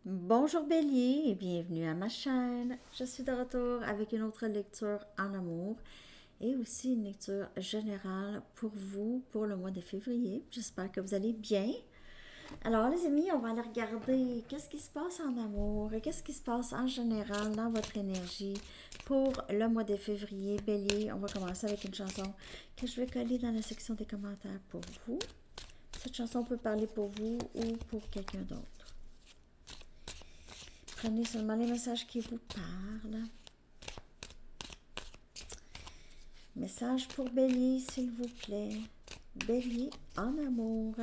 Bonjour Bélier et bienvenue à ma chaîne. Je suis de retour avec une autre lecture en amour et aussi une lecture générale pour vous pour le mois de février. J'espère que vous allez bien. Alors les amis, on va aller regarder qu'est-ce qui se passe en amour et qu'est-ce qui se passe en général dans votre énergie pour le mois de février. Bélier, on va commencer avec une chanson que je vais coller dans la section des commentaires pour vous. Cette chanson peut parler pour vous ou pour quelqu'un d'autre. Prenez seulement les messages qui vous parlent. Message pour Bélier, s'il vous plaît. Bélier en amour.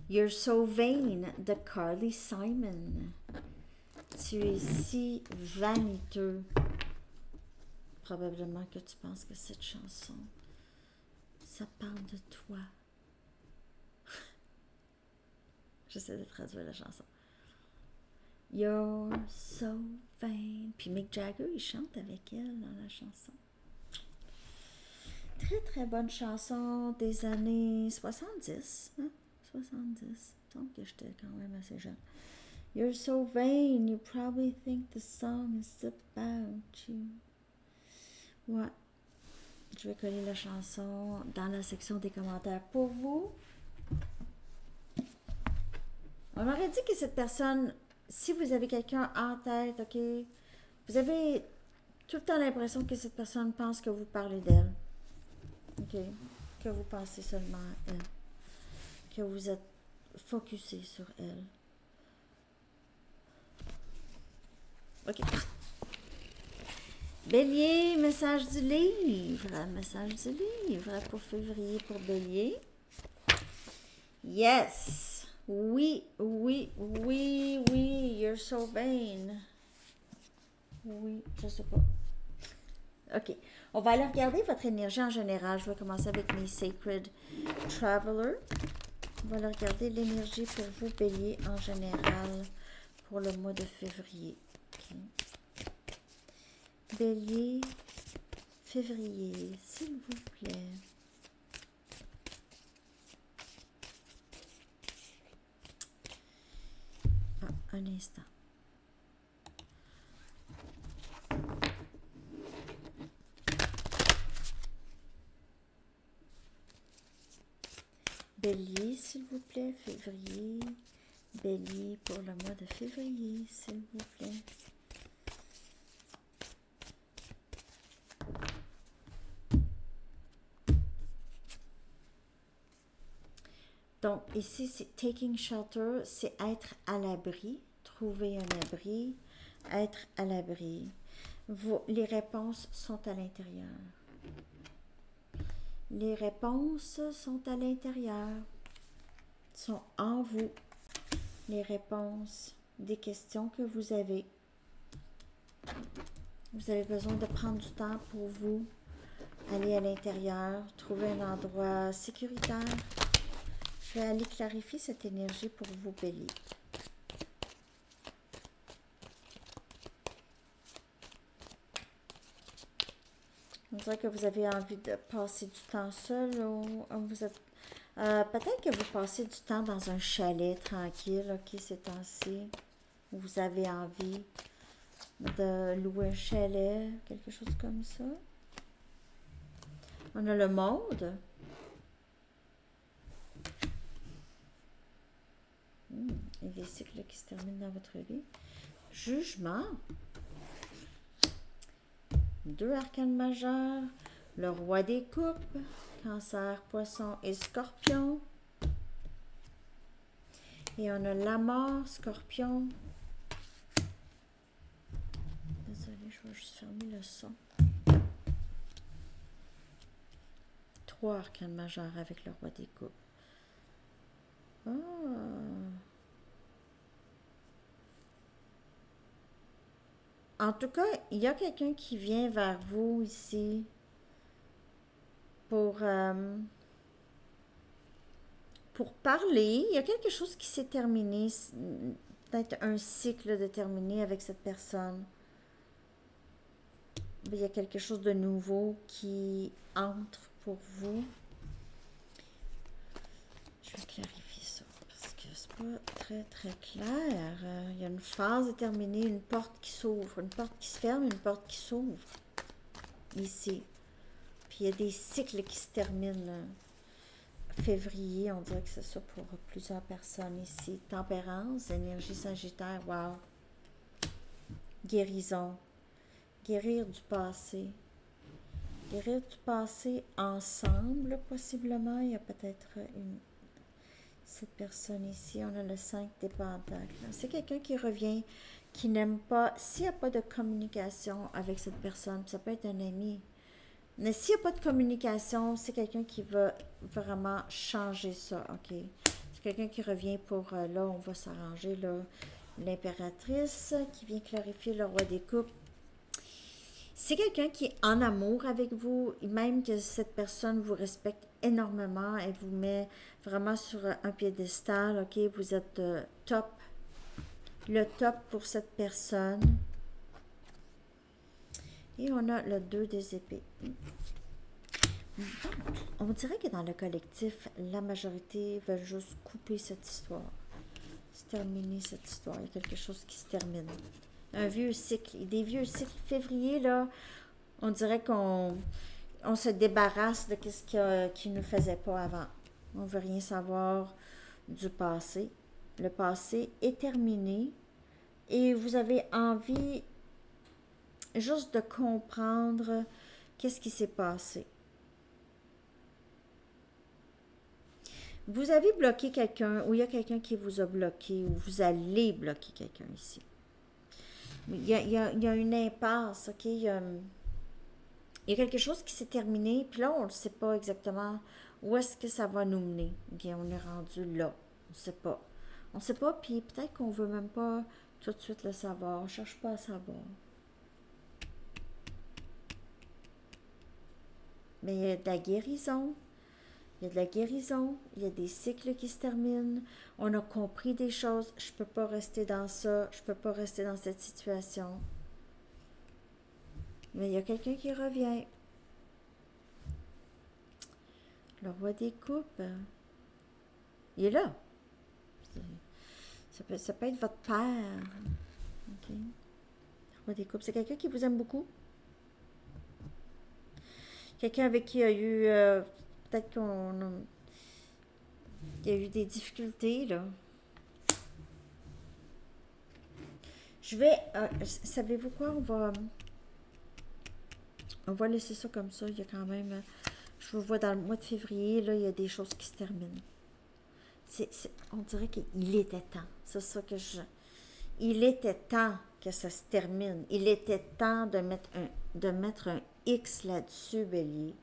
You're so vain de Carly Simon. Tu es si vaniteux. Probablement que tu penses que cette chanson, ça parle de toi. J'essaie de traduire la chanson. You're so vain. Puis Mick Jagger, il chante avec elle dans la chanson. Très très bonne chanson des années 70. Hein? 70. Il me semble que j'étais quand même assez jeune. You're so vain, you probably think the song is about you. Ouais. Je vais coller la chanson dans la section des commentaires pour vous. On aurait dit que cette personne, si vous avez quelqu'un en tête, ok, vous avez tout le temps l'impression que cette personne pense que vous parlez d'elle. Ok, que vous pensez seulement à elle. Que vous êtes focusé sur elle. Ok. Bélier, message du livre. Message du livre pour février pour Bélier. Yes. Oui, oui, oui, oui. You're so vain. Oui, je sais pas. Ok. On va aller regarder votre énergie en général. Je vais commencer avec mes Sacred Traveler. On va aller regarder l'énergie pour vous, Bélier, en général, pour le mois de février. Okay. Bélier, février, s'il vous plaît. Ah, un instant. Bélier, s'il vous plaît, février. Bélier pour le mois de février, s'il vous plaît. Donc, ici, c'est taking shelter, c'est être à l'abri, trouver un abri, être à l'abri. Les réponses sont à l'intérieur. Les réponses sont à l'intérieur, sont en vous. Les réponses des questions que vous avez. Vous avez besoin de prendre du temps pour vous, aller à l'intérieur, trouver un endroit sécuritaire. Je vais aller clarifier cette énergie pour vous, Bélier. On dirait que vous avez envie de passer du temps seul ou vous êtes... peut-être que vous passez du temps dans un chalet tranquille, ok, ces temps-ci. Vous avez envie de louer un chalet, quelque chose comme ça. On a le monde. Et des cycles qui se terminent dans votre vie. Jugement. 2 arcanes majeurs. Le roi des coupes. Cancer, poisson et scorpion. Et on a la mort, scorpion. Désolée, je vais juste fermer le son. 3 arcanes majeurs avec le roi des coupes. Ah. En tout cas, il y a quelqu'un qui vient vers vous ici pour parler. Il y a quelque chose qui s'est terminé, peut-être un cycle de terminé avec cette personne. il y a quelque chose de nouveau qui entre pour vous. Je vais clarifier ça parce que c'est pas très très clair. Il y a une phase déterminée, une porte qui s'ouvre, une porte qui se ferme, une porte qui s'ouvre. Ici. Puis il y a des cycles qui se terminent. Février, on dirait que c'est ça pour plusieurs personnes ici. Tempérance, énergie sagittaire, wow. Guérison. Guérir du passé. Guérir du passé ensemble, possiblement. Il y a peut-être cette personne ici. On a le 5 des pentacles. C'est quelqu'un qui revient, qui n'aime pas... S'il n'y a pas de communication avec cette personne, ça peut être un ami. Mais s'il n'y a pas de communication, c'est quelqu'un qui va vraiment changer ça, ok? C'est quelqu'un qui revient pour, là, on va s'arranger, là, l'impératrice, qui vient clarifier le roi des coupes. C'est quelqu'un qui est en amour avec vous, même que cette personne vous respecte énormément, elle vous met vraiment sur un piédestal, ok? Vous êtes top, le top pour cette personne. Et on a le 2 des épées. On dirait que dans le collectif, la majorité veut juste couper cette histoire. Se terminer cette histoire. Il y a quelque chose qui se termine. Un vieux cycle. Des vieux cycles. Février, là, on dirait qu'on se débarrasse de ce qui ne faisait pas avant. On ne veut rien savoir du passé. Le passé est terminé. Et vous avez envie juste de comprendre qu'est-ce qui s'est passé. Vous avez bloqué quelqu'un, ou il y a quelqu'un qui vous a bloqué, ou vous allez bloquer quelqu'un ici. Il y a une impasse, ok? Il y a quelque chose qui s'est terminé, puis là, on ne sait pas exactement où est-ce que ça va nous mener. Okay, on est rendu là. On ne sait pas. On ne sait pas, puis peut-être qu'on ne veut même pas tout de suite le savoir. On ne cherche pas à savoir. Mais il y a de la guérison. Il y a de la guérison. Il y a des cycles qui se terminent. On a compris des choses. Je ne peux pas rester dans ça. Je ne peux pas rester dans cette situation. Mais il y a quelqu'un qui revient. Le roi des coupes. Il est là. Ça peut être votre père. Okay. Le roi des coupes. C'est quelqu'un qui vous aime beaucoup. Quelqu'un avec qui il y a eu... peut-être il y a eu des difficultés, là. Je vais... savez-vous quoi? On va laisser ça comme ça. Il y a quand même... je vous vois dans le mois de février, là, il y a des choses qui se terminent. On dirait qu'il était temps. C'est ça que je... Il était temps que ça se termine. Il était temps de mettre un X là-dessus, Bélier.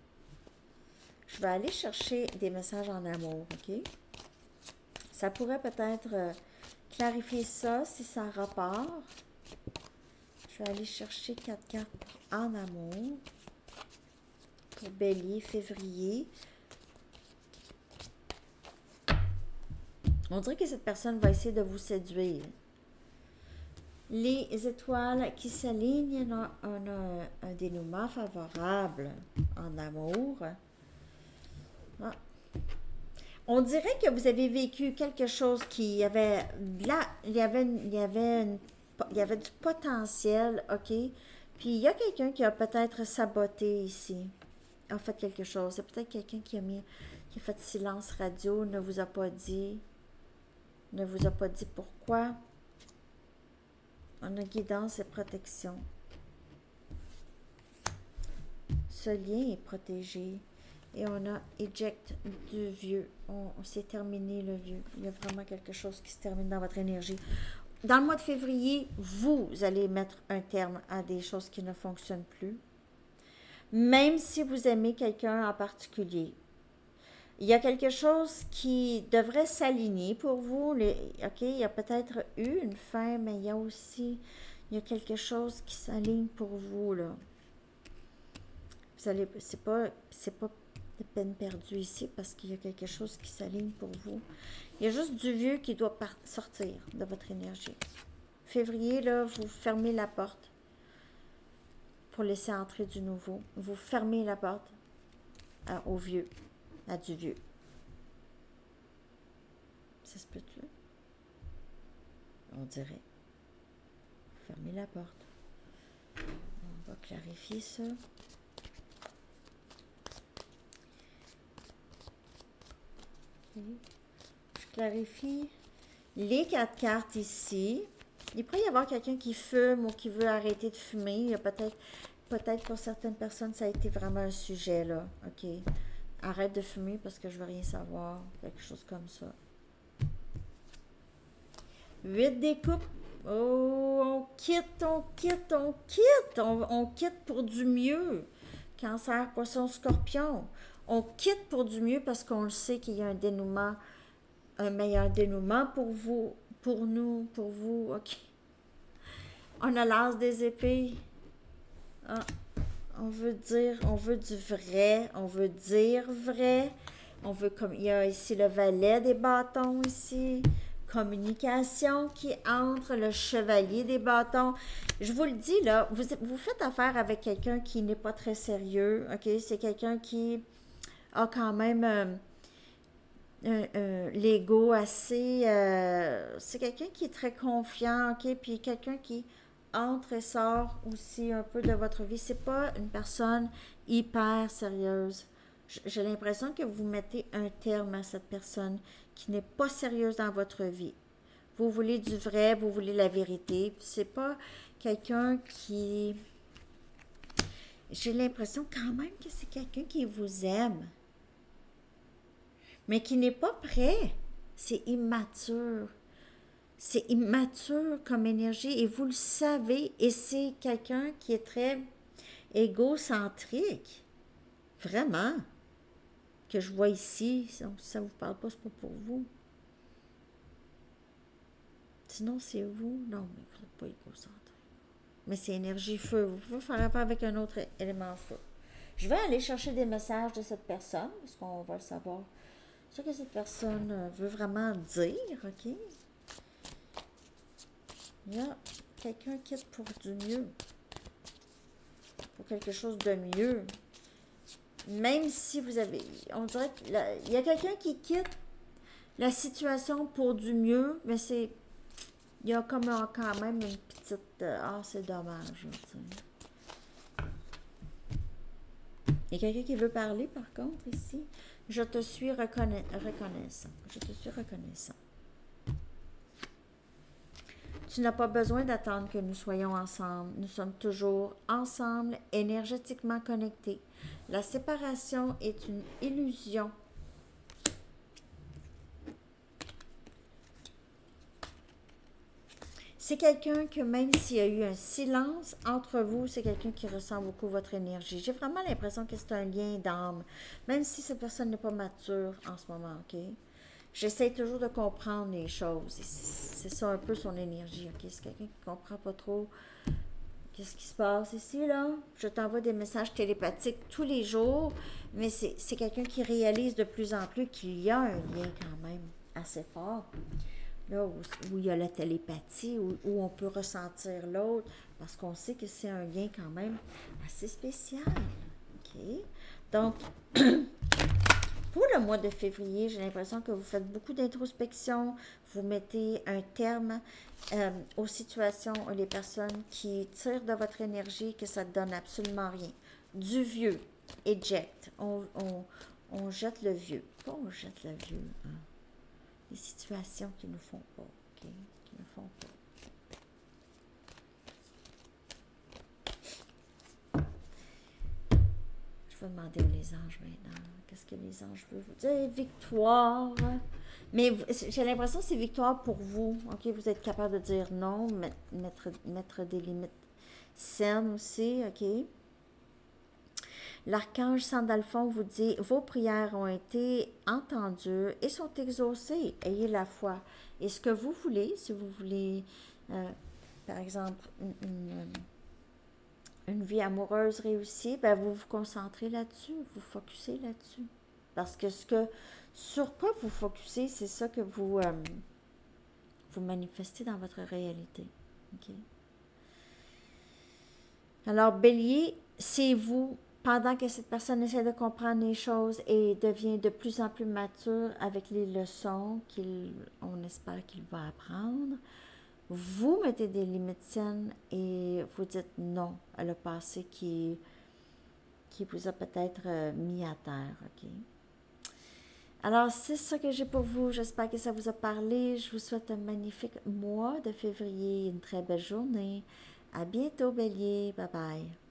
Je vais aller chercher des messages en amour, ok? Ça pourrait peut-être clarifier ça si ça rapport. Je vais aller chercher 4 cartes en amour pour Bélier, février. On dirait que cette personne va essayer de vous séduire. Les étoiles qui s'alignent, on a un dénouement favorable en amour. Ah. On dirait que vous avez vécu quelque chose qui avait là, il y avait du potentiel, ok? Puis il y a quelqu'un qui a peut-être saboté ici, a fait quelque chose. C'est peut-être quelqu'un qui a fait silence radio, ne vous a pas dit pourquoi. On a guidance et protection. Ce lien est protégé. Et on a éjecte du vieux. On s'est terminé le vieux. Il y a vraiment quelque chose qui se termine dans votre énergie. Dans le mois de février, vous allez mettre un terme à des choses qui ne fonctionnent plus. Même si vous aimez quelqu'un en particulier. Il y a quelque chose qui devrait s'aligner pour vous. Ok, il y a peut-être eu une fin, mais il y a quelque chose qui s'aligne pour vous, là. Vous allez, c'est pas de peine perdue ici parce qu'il y a quelque chose qui s'aligne pour vous. Il y a juste du vieux qui doit sortir de votre énergie. Février, là, vous fermez la porte pour laisser entrer du nouveau. Vous fermez la porte au vieux, à du vieux. Ça se peut-tu? On dirait. Fermez la porte. On va clarifier ça. Okay. Je clarifie les 4 cartes ici. Il pourrait y avoir quelqu'un qui fume ou qui veut arrêter de fumer. Il y a peut-être pour certaines personnes, ça a été vraiment un sujet, là. OK. Arrête de fumer parce que je veux rien savoir. Quelque chose comme ça. 8 des coupes. Oh, on quitte, on quitte, on quitte. On quitte pour du mieux. Cancer, poisson, scorpion. On quitte pour du mieux parce qu'on le sait qu'il y a un dénouement, un meilleur dénouement pour vous, pour nous, pour vous. OK. On a l'as des épées. Ah, on veut du vrai, on veut dire vrai. On veut, comme il y a ici le valet des bâtons ici. Communication qui entre, le chevalier des bâtons. Je vous le dis, là, vous faites affaire avec quelqu'un qui n'est pas très sérieux, OK? C'est quelqu'un qui a quand même l'ego assez... c'est quelqu'un qui est très confiant, OK? Puis quelqu'un qui entre et sort aussi un peu de votre vie. C'est pas une personne hyper sérieuse. J'ai l'impression que vous mettez un terme à cette personne qui n'est pas sérieuse dans votre vie. Vous voulez du vrai, vous voulez la vérité. C'est pas quelqu'un qui... J'ai l'impression quand même que c'est quelqu'un qui vous aime, mais qui n'est pas prêt. C'est immature. C'est immature comme énergie et vous le savez. Et c'est quelqu'un qui est très égocentrique. Vraiment. Que je vois ici. Donc, si ça ne vous parle pas, c'est pas pour vous. Sinon, c'est vous. Non, mais vous n'êtes pas égocentrique. Mais c'est énergie feu. Vous pouvez faire affaire avec un autre élément feu. Je vais aller chercher des messages de cette personne, parce qu'on va le savoir. Ce que cette personne veut vraiment dire, OK? Il y a quelqu'un qui quitte pour du mieux. Pour quelque chose de mieux. Même si vous avez... On dirait qu'il y a quelqu'un qui quitte la situation pour du mieux, mais c'est... Il y a comme quand même une petite... Ah, c'est dommage. Il y a quelqu'un qui veut parler, par contre, ici. Je te suis reconnaissant. Je te suis reconnaissant. Tu n'as pas besoin d'attendre que nous soyons ensemble. Nous sommes toujours ensemble, énergétiquement connectés. La séparation est une illusion. C'est quelqu'un que même s'il y a eu un silence entre vous, c'est quelqu'un qui ressent beaucoup votre énergie. J'ai vraiment l'impression que c'est un lien d'âme, même si cette personne n'est pas mature en ce moment, OK? J'essaie toujours de comprendre les choses. C'est ça un peu son énergie, OK? C'est quelqu'un qui ne comprend pas trop qu'est-ce qui se passe ici, là. Je t'envoie des messages télépathiques tous les jours, mais c'est quelqu'un qui réalise de plus en plus qu'il y a un lien quand même assez fort. Là où il y a la télépathie, où on peut ressentir l'autre, parce qu'on sait que c'est un lien quand même assez spécial. OK? Donc, pour le mois de février, j'ai l'impression que vous faites beaucoup d'introspection, vous mettez un terme aux situations où les personnes qui tirent de votre énergie, que ça ne donne absolument rien. Du vieux, eject. On jette le vieux. Pas on jette le vieux, hein? Des situations qui ne font pas, OK? Qui ne font pas. Je vais demander aux anges maintenant. Qu'est-ce que les anges veulent vous dire? Victoire! Mais j'ai l'impression que c'est victoire pour vous, OK? Vous êtes capable de dire non, mettre des limites saines aussi, OK? L'archange Sandalphon vous dit, vos prières ont été entendues et sont exaucées. Ayez la foi. Et ce que vous voulez, si vous voulez, par exemple, une vie amoureuse réussie, ben vous vous concentrez là-dessus, vous focussez là-dessus. Parce que sur quoi vous focussez, c'est ça que vous manifestez dans votre réalité. OK? Alors, Bélier, c'est vous, pendant que cette personne essaie de comprendre les choses et devient de plus en plus mature avec les leçons qu'on espère qu'il va apprendre, vous mettez des limites saines et vous dites non à le passé qui vous a peut-être mis à terre, ok? Alors, c'est ça que j'ai pour vous. J'espère que ça vous a parlé. Je vous souhaite un magnifique mois de février, une très belle journée. À bientôt, Bélier. Bye bye.